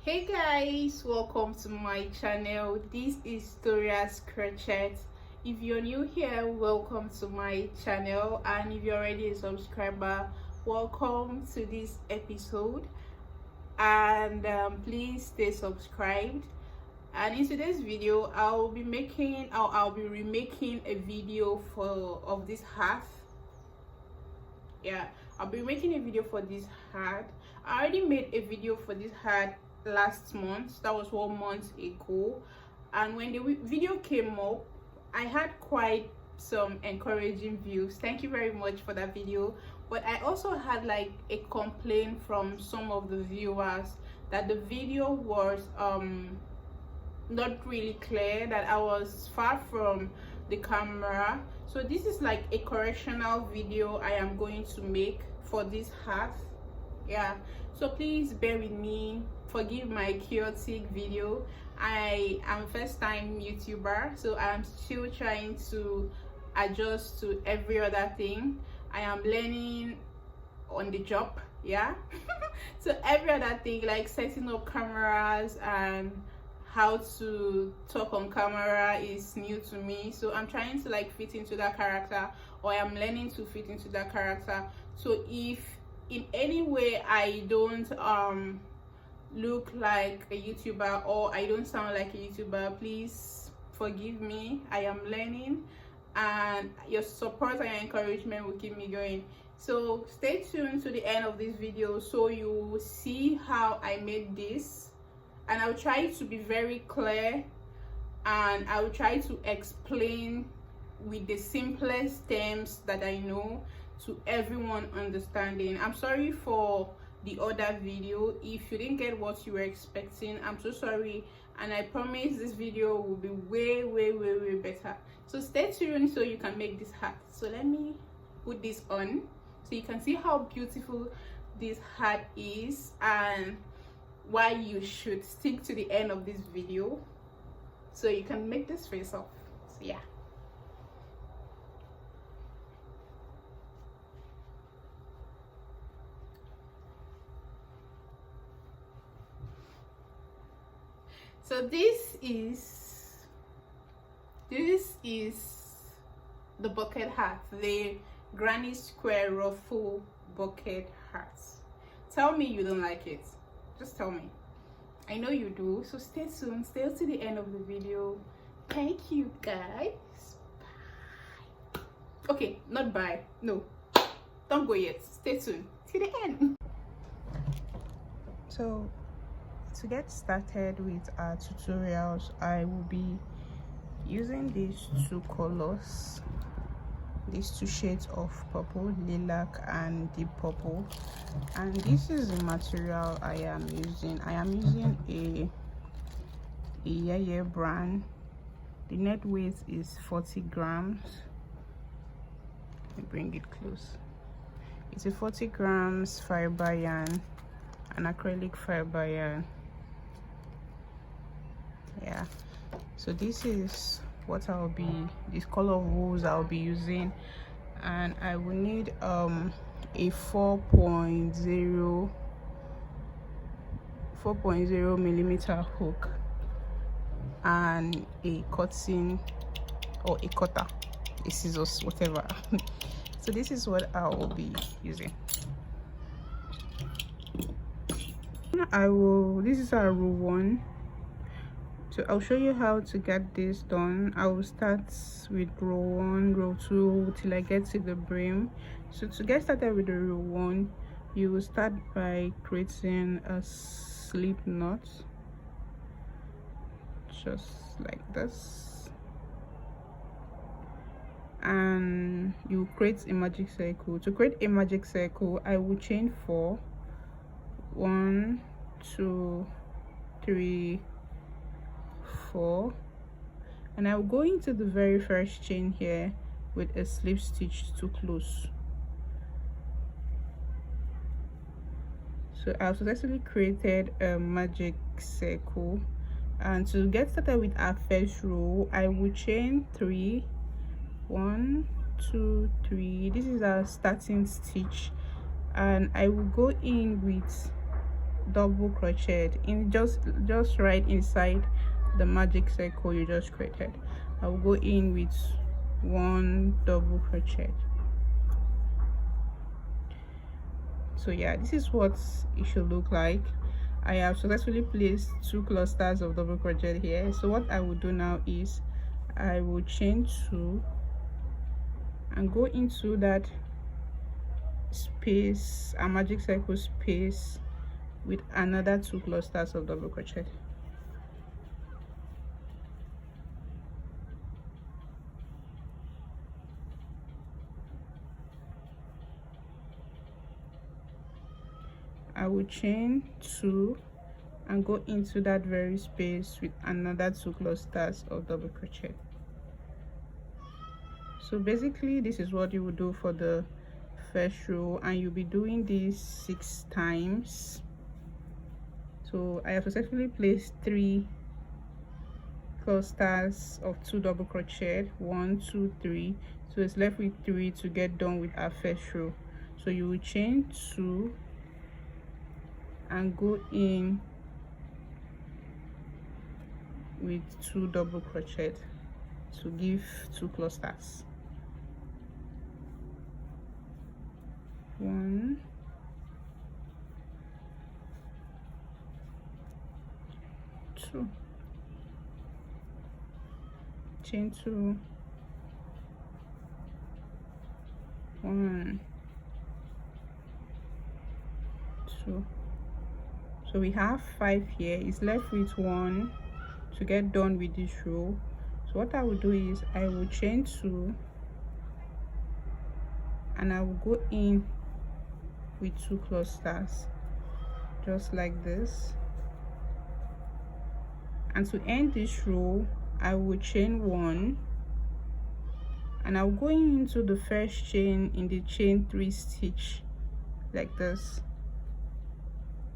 Hey guys, welcome to my channel. This is Toria's Crochet. If you're new here, welcome to my channel, and if you're already a subscriber, welcome to this episode. And please stay subscribed. And in today's video, I'll be remaking a video of this hat. Yeah, I'll be making a video for this hat. I already made a video for this hat last month. That was 1 month ago, and when the video came up, I had quite some encouraging views. Thank you very much for that video. But I also had like a complaint from some of the viewers that the video was not really clear, that I was far from the camera. So this is like a correctional video I am going to make for this hat. Yeah, so please bear with me, forgive my chaotic video. I am first time YouTuber, so I am still trying to adjust to every other thing. I am learning on the job. Yeah. So every other thing, like setting up cameras and how to talk on camera, is new to me. So I'm trying to like fit into that character, or I'm learning to fit into that character. So if in any way I don't look like a YouTuber, or I don't sound like a YouTuber, please forgive me. I am learning, and your support and your encouragement will keep me going. So stay tuned to the end of this video so you will see how I made this, and I'll try to be very clear, and I'll try to explain with the simplest terms that I know to everyone understanding. I'm sorry for the other video. If you didn't get what you were expecting, I'm so sorry, and I promise this video will be way better. So stay tuned so you can make this hat. So let me put this on so you can see how beautiful this hat is, and why you should stick to the end of this video so you can make this face off. So yeah. So this is the bucket hat, the granny square ruffle bucket hat. Tell me you don't like it. Just tell me. I know you do. So stay tuned, stay to the end of the video. Thank you guys. Bye. Okay, not bye. No, don't go yet. Stay tuned to the end. So to get started with our tutorials, I will be using these two colors, these two shades of purple, lilac and deep purple. And this is the material I am using. I am using a Yeye brand. The net weight is 40 grams. Let me bring it close. It's a 40 grams fiber yarn, an acrylic fiber yarn. Yeah, so this is what I'll be, this color of wools I'll be using, and I will need a 4.0 millimeter hook and a cutting or a cutter, a scissors, whatever. So this is what I will be using. This is our row 1. So I'll show you how to get this done. I will start with row 1, row 2 till I get to the brim. So to get started with the row 1, you will start by creating a slip knot, just like this, and you create a magic circle. To create a magic circle, I will chain 4, 1, 2, 3, 4, and I'll go into the very first chain here with a slip stitch to close. So I've successfully created a magic circle, and to get started with our first row, I will chain 3, 1, 2, 3. This is our starting stitch, and I will go in with double crochet in just right inside the magic circle you just created. I will go in with 1 double crochet. So yeah, this is what it should look like. I have successfully placed 2 clusters of double crochet here. So what I will do now is I will chain 2 and go into that space, a magic circle space, with another 2 clusters of double crochet. I will chain 2 and go into that very space with another 2 clusters of double crochet. So basically this is what you will do for the first row, and you'll be doing this 6 times. So I have successfully placed 3 clusters of 2 double crochet, 1 2 3, so it's left with 3 to get done with our first row. So you will chain 2 and go in with 2 double crochet to give 2 clusters. 1 2, chain 2, 1 2. So we have 5 here. It's left with 1 to get done with this row. So what I will do is I will chain 2 and I will go in with 2 clusters just like this, and to end this row I will chain 1 and I'll go into the first chain in the chain 3 stitch like this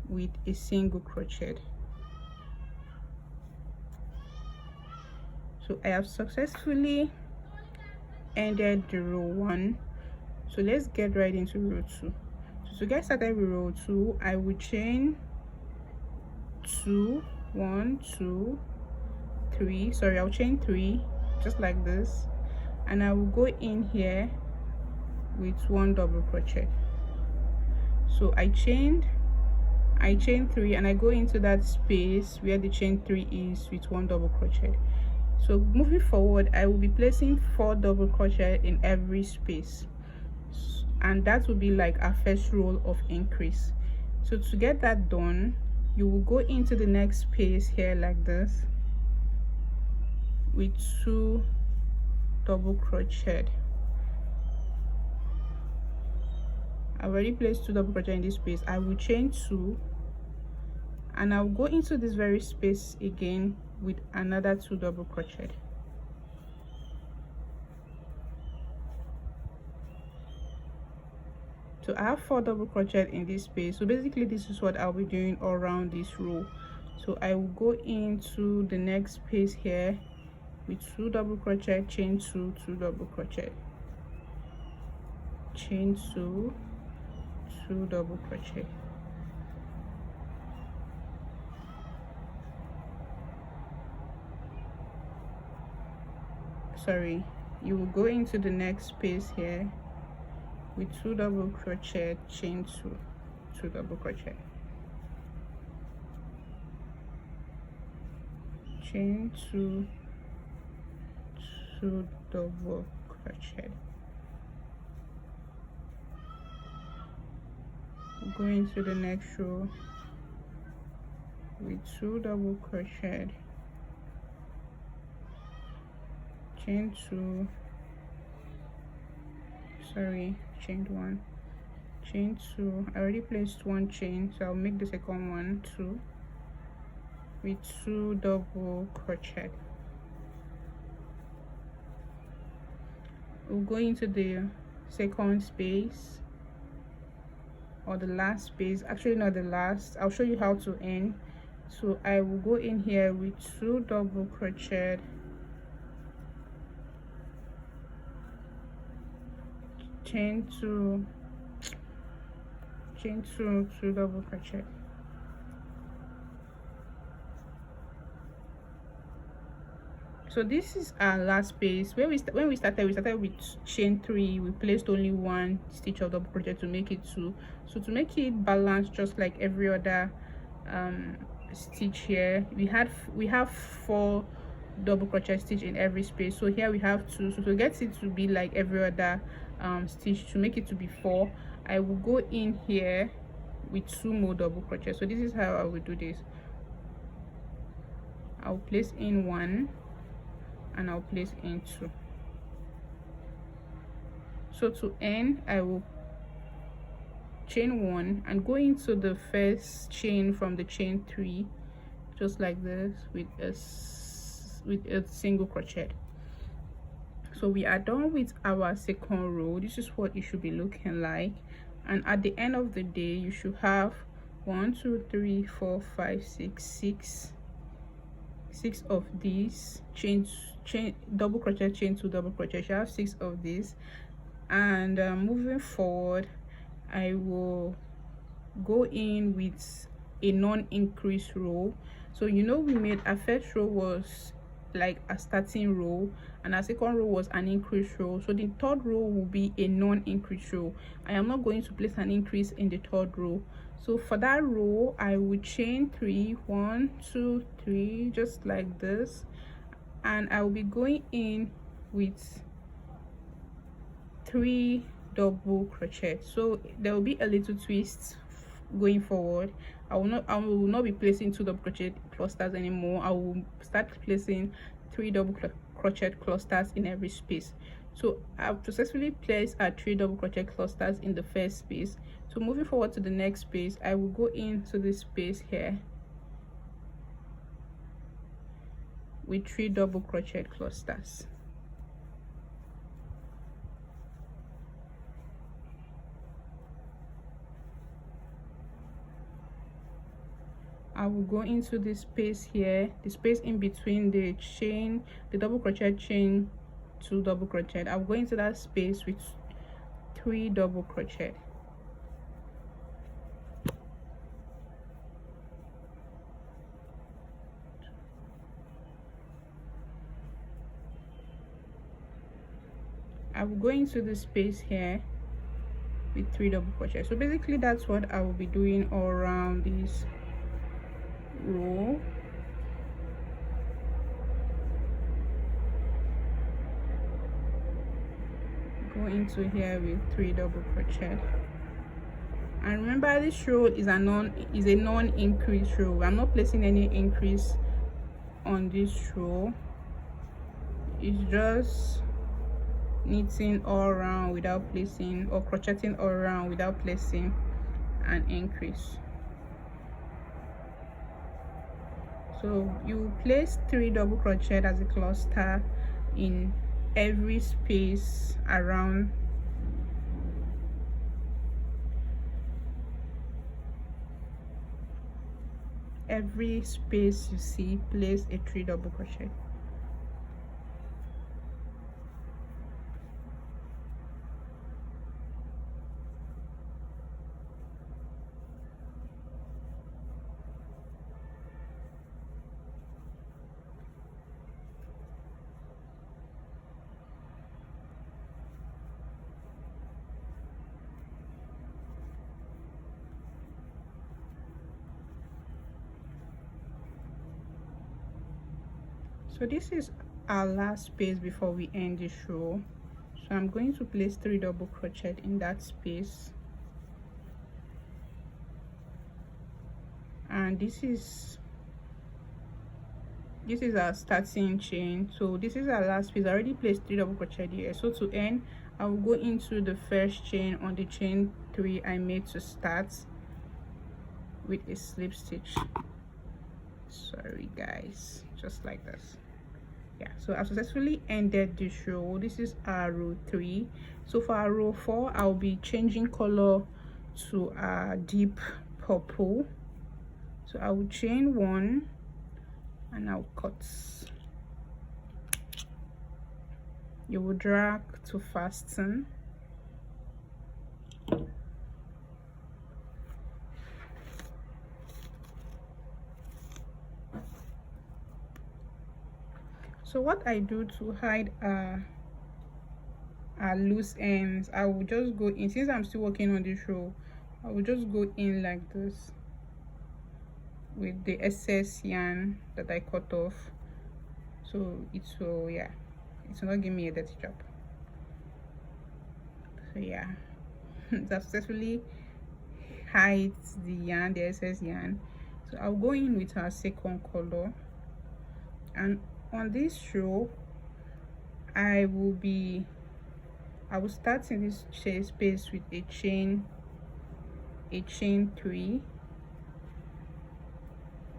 with a single crochet. So I have successfully ended the row 1. So let's get right into row 2. So to get started with row 2, I will chain 2 1 2 3, sorry, I'll chain 3 just like this, and I will go in here with 1 double crochet. So I chain 3 and I go into that space where the chain 3 is with 1 double crochet. So moving forward, I will be placing 4 double crochet in every space, and that will be like our first row of increase. So to get that done, you will go into the next space here like this with 2 double crochet. I already placed 2 double crochet in this space. I will chain 2 and I'll go into this very space again with another 2 double crochet. So I have 4 double crochet in this space. So basically this is what I'll be doing all around this row. So I will go into the next space here with 2 double crochet, chain 2, 2 double crochet, chain 2, 2 double crochet. Sorry, you will go into the next space here with 2 double crochet, chain 2, 2 double crochet, chain 2, 2 double crochet. Go into the next row with 2 double crochet, chain 2, sorry, chain 1, chain 2. I already placed 1 chain, so I'll make the second one 2 with 2 double crochet. We'll go into the second space, or the last space, actually not the last. I'll show you how to end. So I will go in here with 2 double crochet, chain 2, chain 2, 2 double crochet, So this is our last space. When we started with chain 3. We placed only 1 stitch of double crochet to make it 2. So to make it balanced, just like every other stitch here, we have 4 double crochet stitch in every space. So here we have 2. So to get it to be like every other stitch, to make it to be 4, I will go in here with 2 more double crochet. So this is how I will do this. I'll place in 1 and I'll place in 2. So to end, I will chain 1 and go into the first chain from the chain 3, just like this, with a single crochet. So we are done with our second row. This is what it should be looking like, and at the end of the day you should have 1 2 3 4 5 6 of these chain double crochet, chain 2 double crochet. You should have 6 of these. And moving forward, I will go in with a non-increase row. So you know, we made our first row was like a starting row and our second row was an increase row. So the third row will be a non-increase row. I am not going to place an increase in the third row. So for that row, I will chain 3, 1 2 3, just like this, and I will be going in with 3 double crochet. So there will be a little twist going forward. I will not be placing 2 double crochet clusters anymore. I will start placing 3 double crochet clusters in every space. So I've successfully placed our 3 double crochet clusters in the first space. So moving forward to the next space, I will go into this space here with 3 double crochet clusters. I will go into this space here, the space in between the double crochet chain 2 double crochet. I'll go into that space with 3 double crochet. I will go into the space here with 3 double crochet. So basically that's what I will be doing all around this row. Go into here with 3 double crochet, and remember this row is a non-increase row. I'm not placing any increase on this row. It's just knitting all around without placing, or crocheting all around without placing an increase. So you place 3 double crochet as a cluster in every space around every space you see. Place a 3 double crochet. So this is our last space before we end this row. So I'm going to place 3 double crochet in that space, and this is our starting chain. So this is our last space. I already placed 3 double crochet here. So to end, I will go into the first chain on the chain 3 I made to start with a slip stitch. Sorry guys, just like this. Yeah, so I successfully ended this row. This is our row 3. So for our row 4, I'll be changing color to a deep purple. So I will chain 1 and I'll cut. You will drag to fasten. So what I do to hide our loose ends, I will just go in. Since I'm still working on this row, I will just go in like this with the excess yarn that I cut off, so it will, yeah, it will not give me a dirty job. So yeah, that successfully hides the yarn, the excess yarn. So I'll go in with our second color, and on this row I will start in this space with a chain 3,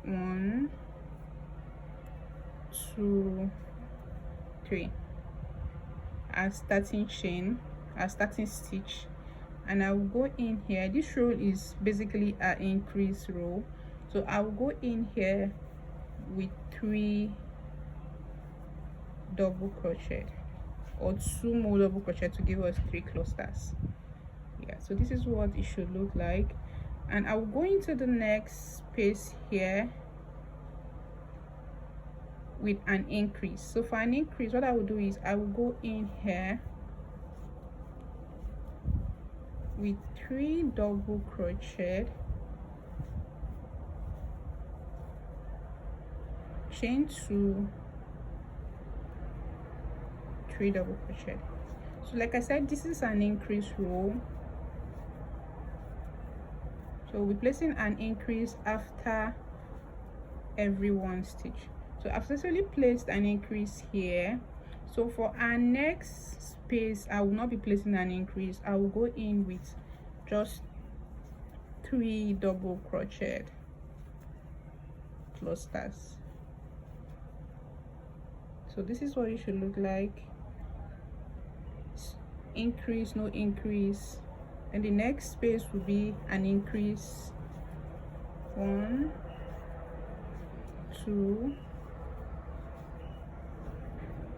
1, 2, 3 as starting stitch, and I will go in here. This row is basically an increase row, so I will go in here with 3 double crochet or 2 more double crochet to give us 3 clusters. Yeah, so this is what it should look like. And I will go into the next space here with an increase. So for an increase, what I will do is I will go in here with 3 double crochet, chain 2, 3 double crochet. So like I said, this is an increase row, so we're placing an increase after every 1 stitch. So I've successfully placed an increase here. So for our next space, I will not be placing an increase. I will go in with just 3 double crochet clusters. So this is what it should look like. Increase, no increase, and the next space will be an increase, 1, 2,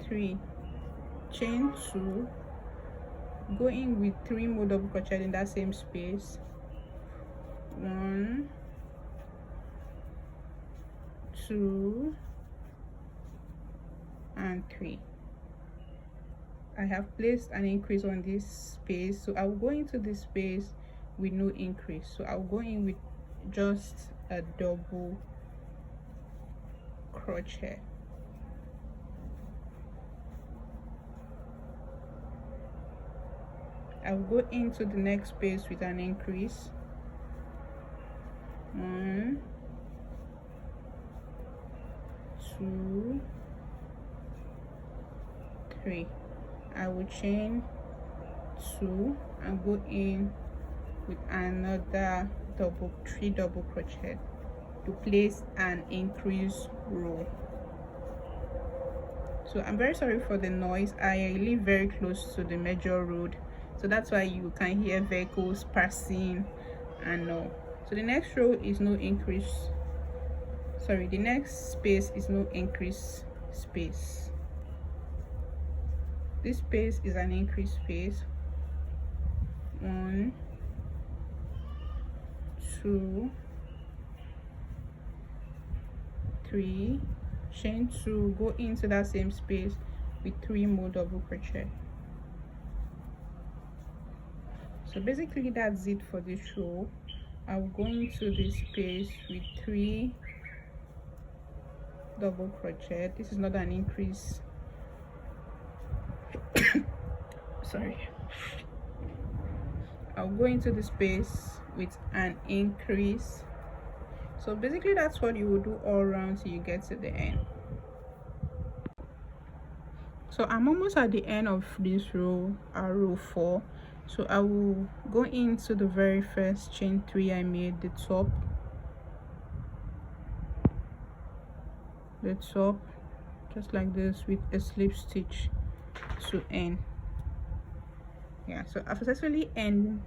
3, chain 2, go in with 3 more double crochet in that same space, 1, 2, and 3. I have placed an increase on this space, so I will go into this space with no increase. So I'll go in with just a double crochet. I'll go into the next space with an increase, 1, 2, 3. I will chain 2 and go in with another 3 double crochet to place an increase row. So I'm very sorry for the noise. I live very close to the major road, so that's why you can hear vehicles passing and all. So the next row is no increase, sorry, the next space is no increase space. This space is an increase space, 1, 2, 3, chain 2, go into that same space with 3 more double crochet. So basically that's it for this row. I'll go into this space with 3 double crochet. This is not an increase. Sorry. I'll go into the space with an increase. So basically that's what you will do all around till you get to the end. So I'm almost at the end of this row, row 4. So I will go into the very first chain 3 I made, the top, just like this, with a slip stitch to end. Yeah, so I've successfully end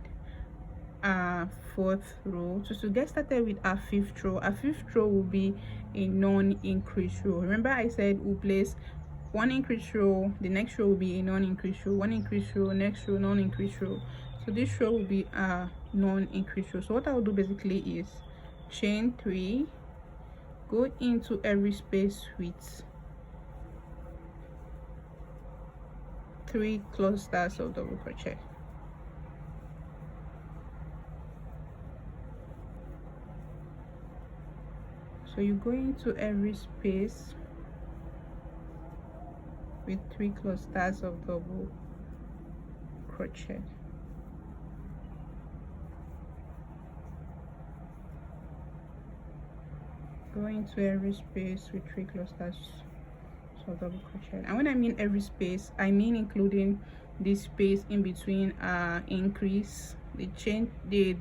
our 4th row. So to get started with our 5th row, our 5th row will be a non-increase row. Remember I said we'll place 1 increase row, the next row will be a non-increase row, 1 increase row, next row non-increase row. So this row will be a non-increase row. So what I will do basically is chain 3, go into every space with 3 clusters of double crochet. So you go into every space with 3 clusters of double crochet. Go into every space with 3 clusters of double crochet. And when I mean every space, I mean including this space in between increase, the chain, the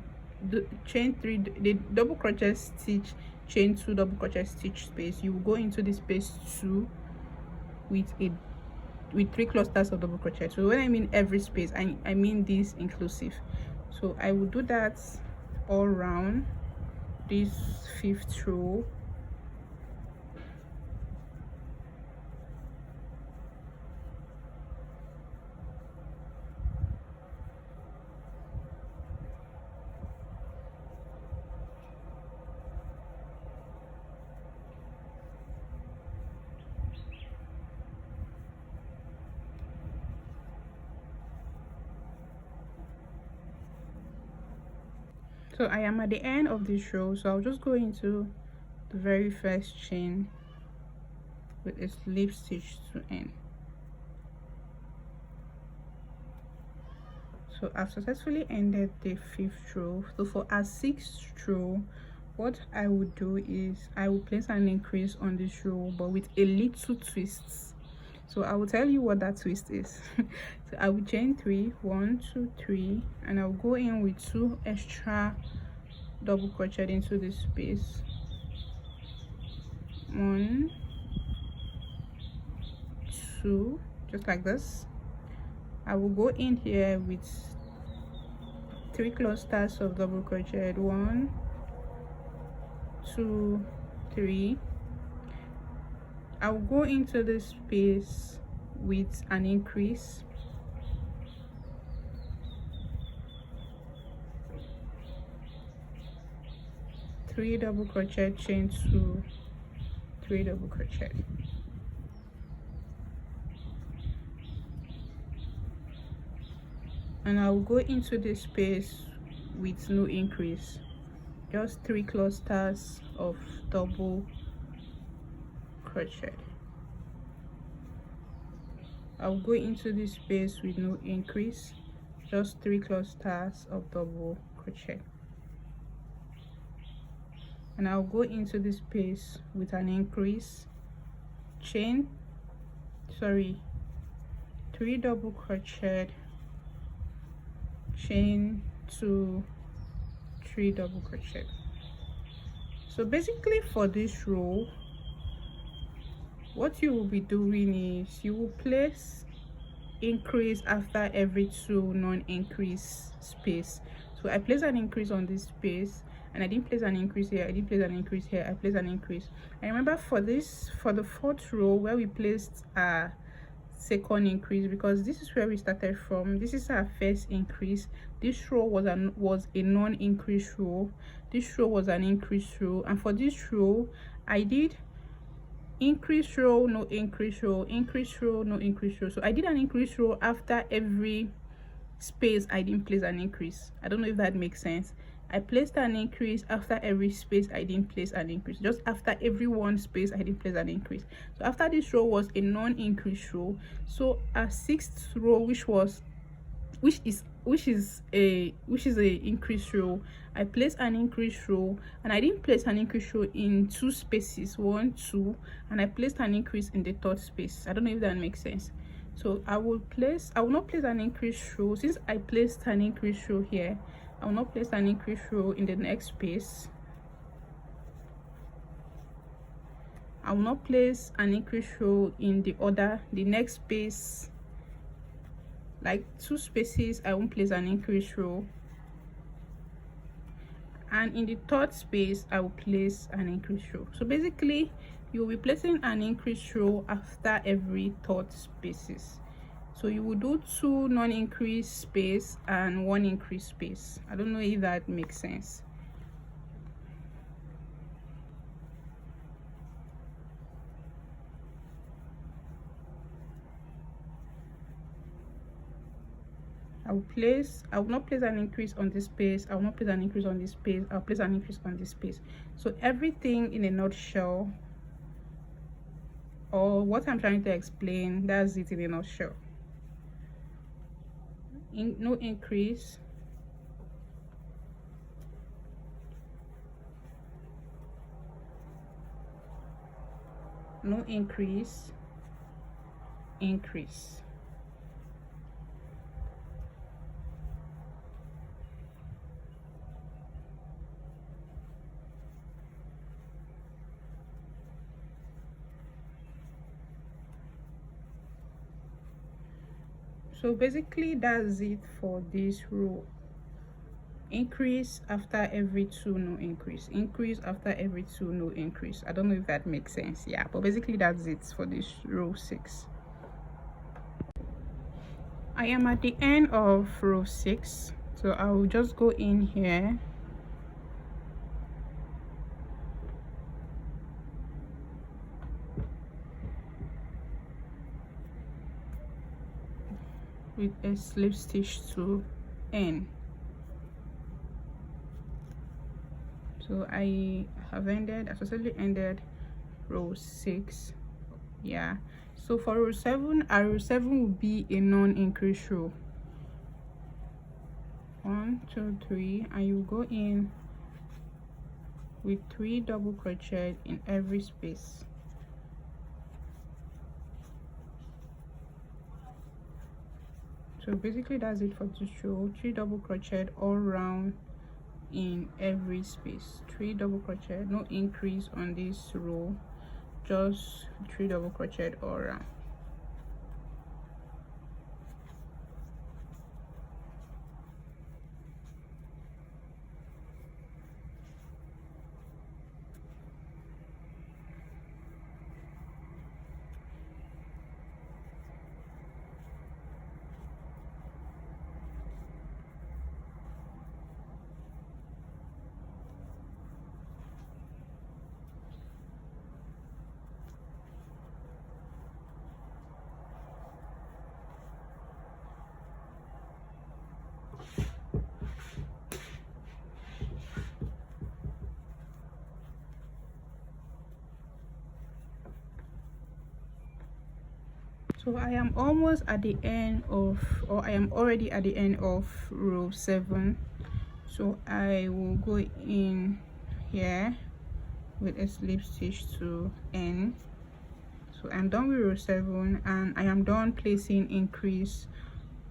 chain 3, the double crochet stitch, chain 2 double crochet stitch space. You will go into the space 2 with 3 clusters of double crochet. So when I mean every space, I mean this inclusive. So I will do that all around this 5th row. So I am at the end of this row, so I'll just go into the very first chain with a slip stitch to end. So I've successfully ended the 5th row. So for our 6th row, what I would do is I will place an increase on this row, but with a little twists. So I will tell you what that twist is. So I will chain 3, 1 2 3, and I'll go in with 2 extra double crochet into this space. 1 2, just like this. I will go in here with 3 clusters of double crochet. 1 2 3. I'll go into this space with an increase. Three double crochet, chain 2, 3 double crochet. And I'll go into this space with no increase, just 3 clusters of double crochet. I'll go into this space with no increase, just 3 clusters of double crochet. And I'll go into this space with an increase, chain 3 double crochet, chain 2, 3 double crochet. So basically for this row, what you will be doing is you will place increase after every 2 non-increase space. So I place an increase on this space, and I didn't place an increase here, I didn't place an increase here, I placed an increase. I remember for the 4th row where we placed a second increase, because this is where we started from. This is our first increase. This row was a non-increase row, this row was an increase row, and for this row I did increase row, no increase row, increase row, no increase row. So I did an increase row after every space I didn't place an increase. I don't know if that makes sense. I placed an increase after every space I didn't place an increase. Just after every one space I didn't place an increase. So after this row was a non-increase row. So our 6th row, which is a increase row, I placed an increase row, and I didn't place an increase row in 2 spaces, 1 2, and I placed an increase in the 3rd space. I don't know if that makes sense. So I will not place an increase row. Since I placed an increase row here, I will not place an increase row in the next space. I will not place an increase row in the next space. Like 2 spaces, I won't place an increase row, and in the 3rd space I will place an increase row. So basically you will be placing an increase row after every 3rd spaces. So you will do 2 non-increase space and 1 increase space. I don't know if that makes sense. I will not place an increase on this space, I will not place an increase on this space, I'll place an increase on this space. So everything in a nutshell, or what I'm trying to explain, that's it in a nutshell. No increase, no increase, increase. So basically that's it for this row. Increase after every 2, no increase. Increase after every 2, no increase. I don't know if that makes sense. Yeah, but basically that's it for this row 6. I am at the end of row 6, so I will just go in here with a slip stitch to end. So I have ended, I successfully ended row 6. Yeah, so for row 7, row 7 will be a non-increase row. 1 2 3, and you go in with 3 double crochet in every space. So basically that's it for this row. 3 double crochet all around in every space. 3 double crochet, no increase on this row, just 3 double crochet all around. So I am almost at the end of, or I am already at the end of row 7. So I will go in here with a slip stitch to end. So I'm done with row 7, and I am done placing increase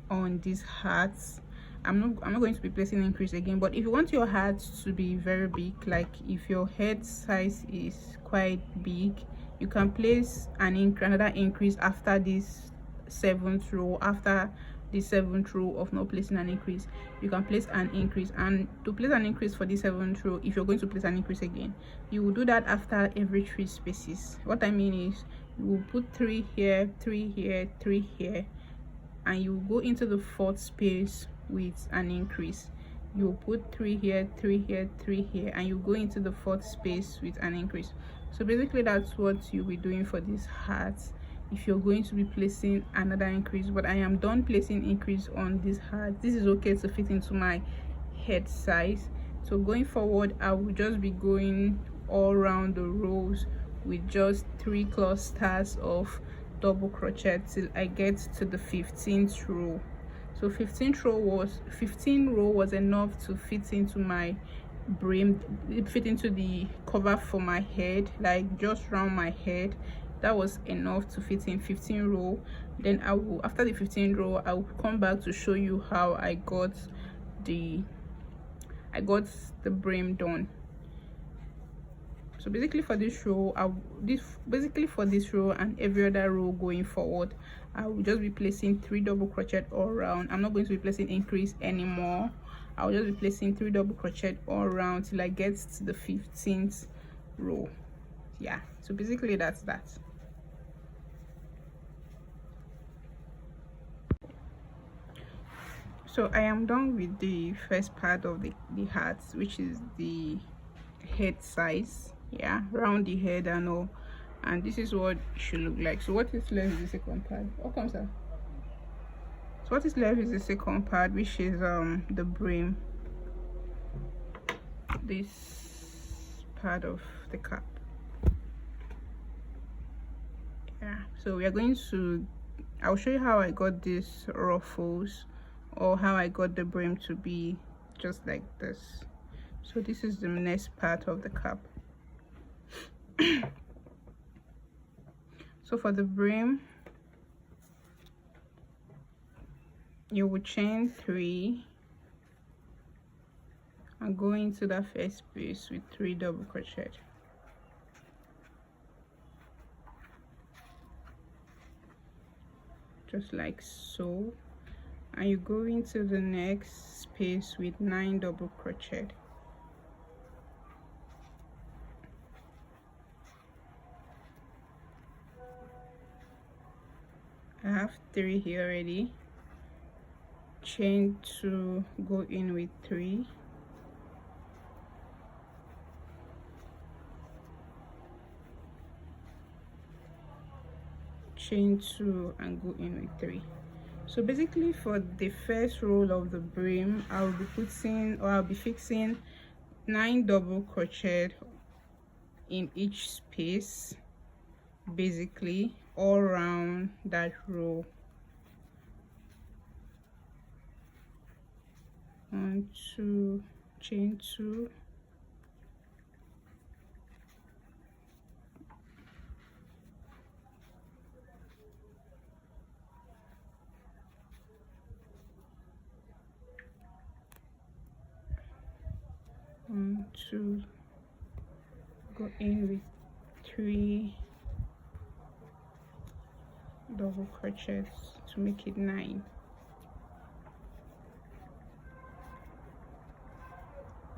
on these hearts. I'm not going to be placing increase again, but if you want your hearts to be very big, like if your head size is quite big, you can place another increase after this 7th row. After the 7th row of not placing an increase, you can place an increase. And to place an increase for the 7th row, if you're going to place an increase again, you will do that after every 3 spaces. What I mean is, you will put 3 here, 3 here, 3 here, and you go into the 4th space with an increase. You will put 3 here, 3 here, 3 here, and you go into the 4th space with an increase. So basically that's what you'll be doing for these hearts if you're going to be placing another increase. But I am done placing increase on these hearts. This is okay to fit into my head size. So going forward, I will just be going all around the rows with just 3 clusters of double crochet till I get to the 15th row. So 15 row was enough to fit into my brim, fit into the cover for my head, like just round my head. That was enough to fit in 15 row. Then I will, after the 15 row, I will come back to show you how I got the brim done. So basically for this row, for this row and every other row going forward, I will just be placing 3 double crochet all around. I'm not going to be placing increase anymore. I'll just be placing 3 double crochet all around till I get to the 15th row. Yeah, so basically that's that. So I am done with the first part of the hearts, which is the head size. Yeah, round the head and all, and this is what it should look like. So what is left is the second part. What comes out? So what is left is the second part, which is the brim, this part of the cap. Yeah, so we are going to, I'll show you how I got these ruffles, or how I got the brim to be just like this. So this is the next part of the cap. So for the brim, you will chain 3 and go into that first space with 3 double crochet. Just like so, and you go into the next space with 9 double crochet. I have 3 here already. Chain 2, go in with 3, chain 2 and go in with 3. So basically for the first row of the brim, I'll be putting, or I'll be fixing 9 double crochet in each space, basically all around that row. 1, 2, chain 2, one, 2, go in with 3 double crochets to make it 9.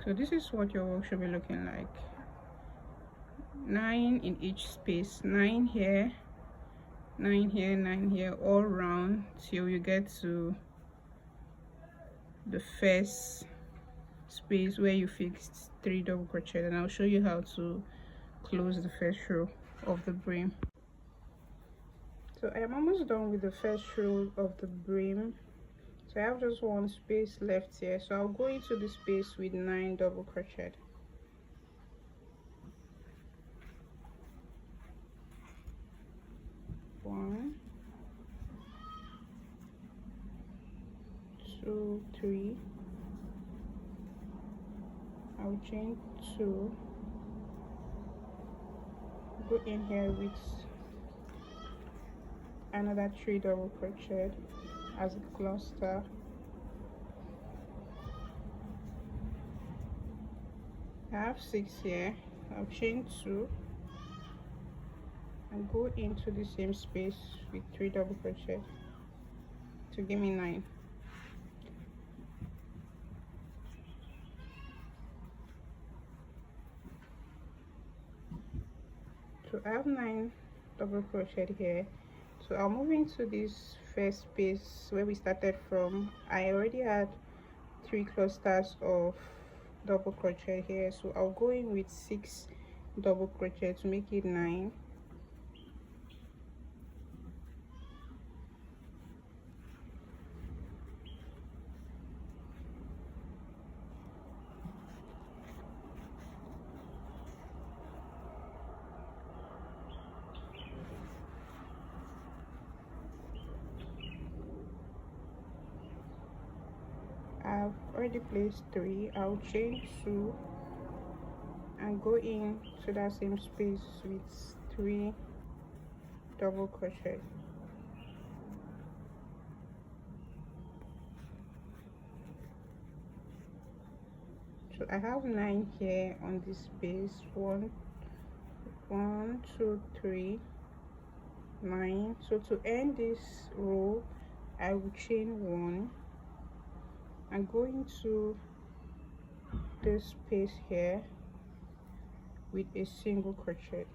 So this is what your work should be looking like. 9 in each space, 9 here, 9 here, 9 here, all round till you get to the first space where you fixed 3 double crochet, and I'll show you how to close the first row of the brim. So I am almost done with the first row of the brim. So I have just one space left here, so I'll go into the space with 9 double crochet. One, 2, 3. I'll chain 2, go in here with another 3 double crochet as a cluster. I have 6 here. I'll chain 2 and go into the same space with 3 double crochet to give me 9. So I have 9 double crochet here. So I'll move into this first space where we started from. I already had 3 clusters of double crochet here, so I'll go in with 6 double crochet to make it 9. I've already placed 3. I'll chain 2 and go in to that same space with 3 double crochet. So I have 9 here on this space. 1, 2, 3, 9. So to end this row, I will chain 1 and go into this space here with a single crochet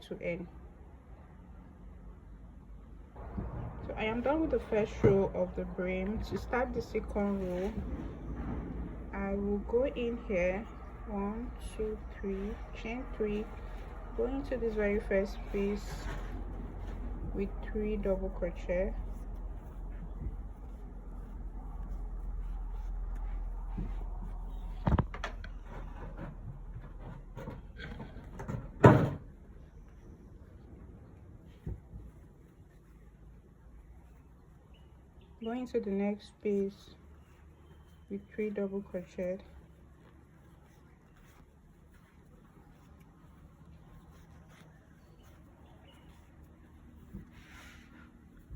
to end. So I am done with the first row of the brim. To start the second row, I will go in here, 1, 2, 3, chain 3, go into this very first space with 3 double crochet. Going to the next space with 3 double crochet.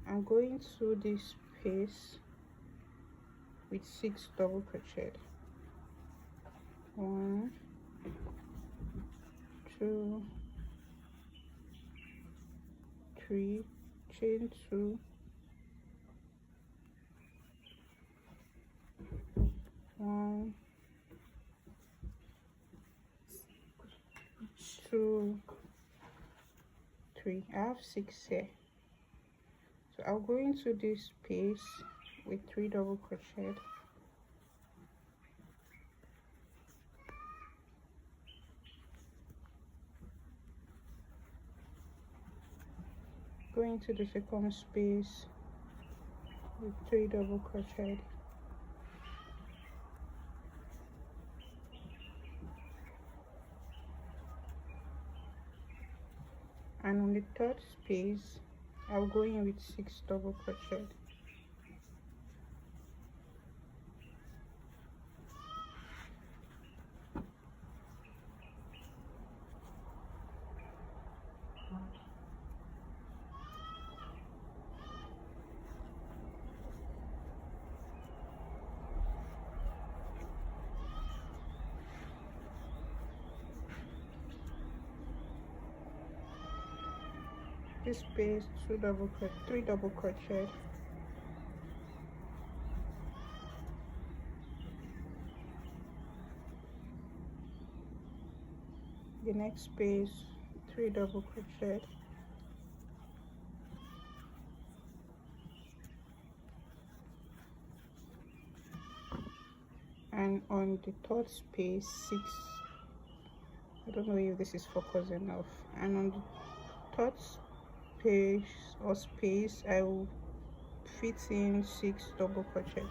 I'm going to this space with 6 double crochet. 1, 2, 3, chain 2, 1, 2, 3. I have 6 here. So I'll go into this space with 3 double crochet. Go into the second space with 3 double crochet. And on the third space, I'll go in with 6 double crochet. This space, 3 double crochet. The next space, 3 double crochet. And on the third space, 6. I don't know if this is focused enough. And on the third space, I will fit in 6 double crochet.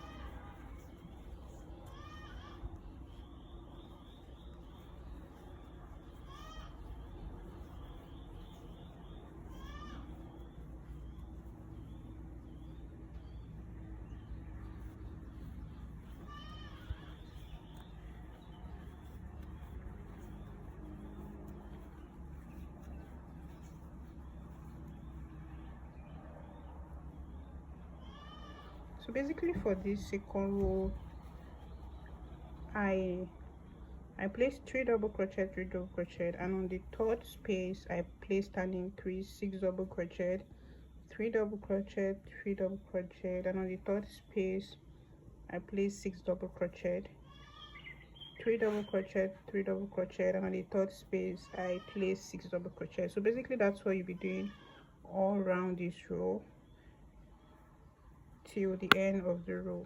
So basically for this second row, I placed 3 double crochet, 3 double crochet, and on the third space I placed an increase 6 double crochet, 3 double crochet, 3 double crochet, and on the third space I placed 6 double crochet, 3 double crochet, 3 double crochet, and on the third space I placed 6 double crochet. So basically that's what you'll be doing all around this row till the end of the row.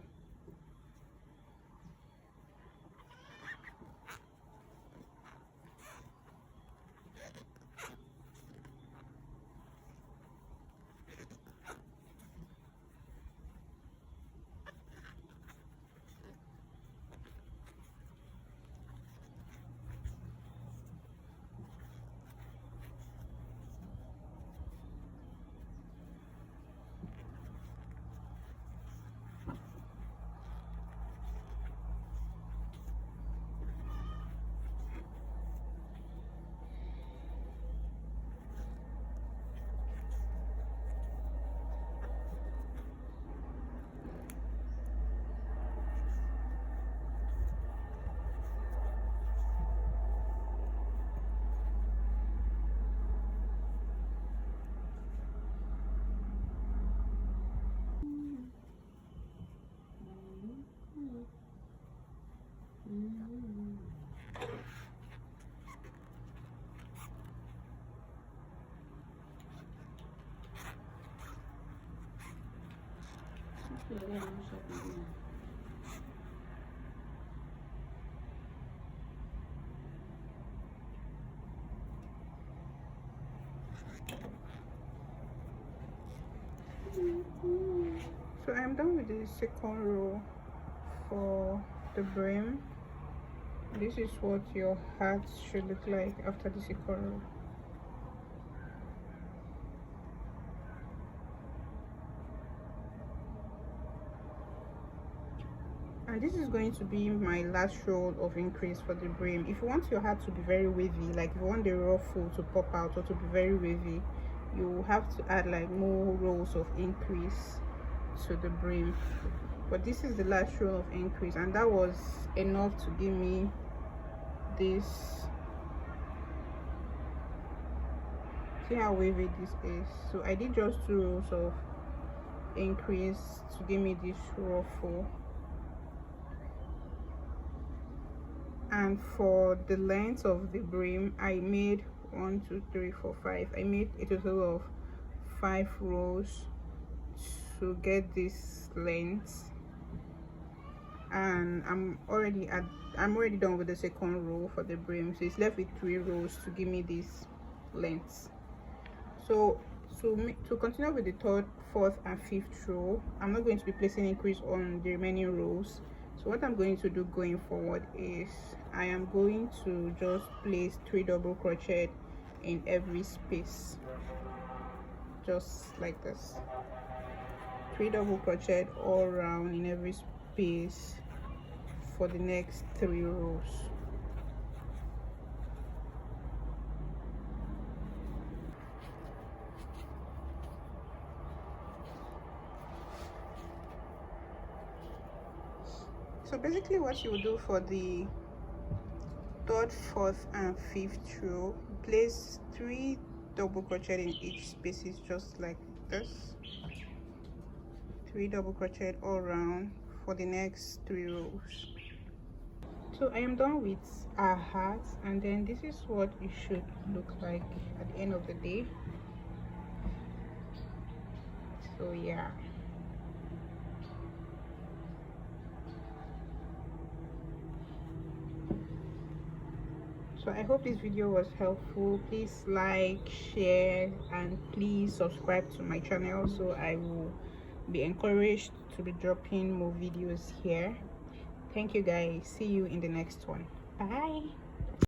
So I'm done with the second row for the brim. This is what your hat should look like after the second row. And this is going to be my last row of increase for the brim. If you want your hat to be very wavy, like if you want the ruffle to pop out or to be very wavy, you have to add like more rows of increase to the brim. But this is the last row of increase, and that was enough to give me this. See how wavy this is? So I did just 2 rows of increase to give me this ruffle. And for the length of the brim, I made 1 2 3 4 5. I made a total of 5 rows to get this length, and I'm already done with the second row for the brim, so it's left with 3 rows to give me this length. So to continue with the 3rd, 4th and 5th row, I'm not going to be placing increase on the remaining rows. So what I'm going to do going forward is I am going to just place 3 double crochet in every space, just like this. 3 double crochet all around in every space for the next 3 rows. So basically what you will do for the 3rd, 4th and 5th row, place 3 double crochet in each spaces, just like this. 3 double crochet all around for the next 3 rows. So I am done with our hat, and then this is what it should look like at the end of the day. So yeah. So I hope this video was helpful. Please like, share, and please subscribe to my channel so I will be encouraged to be dropping more videos here. Thank you guys. See you in the next one. Bye.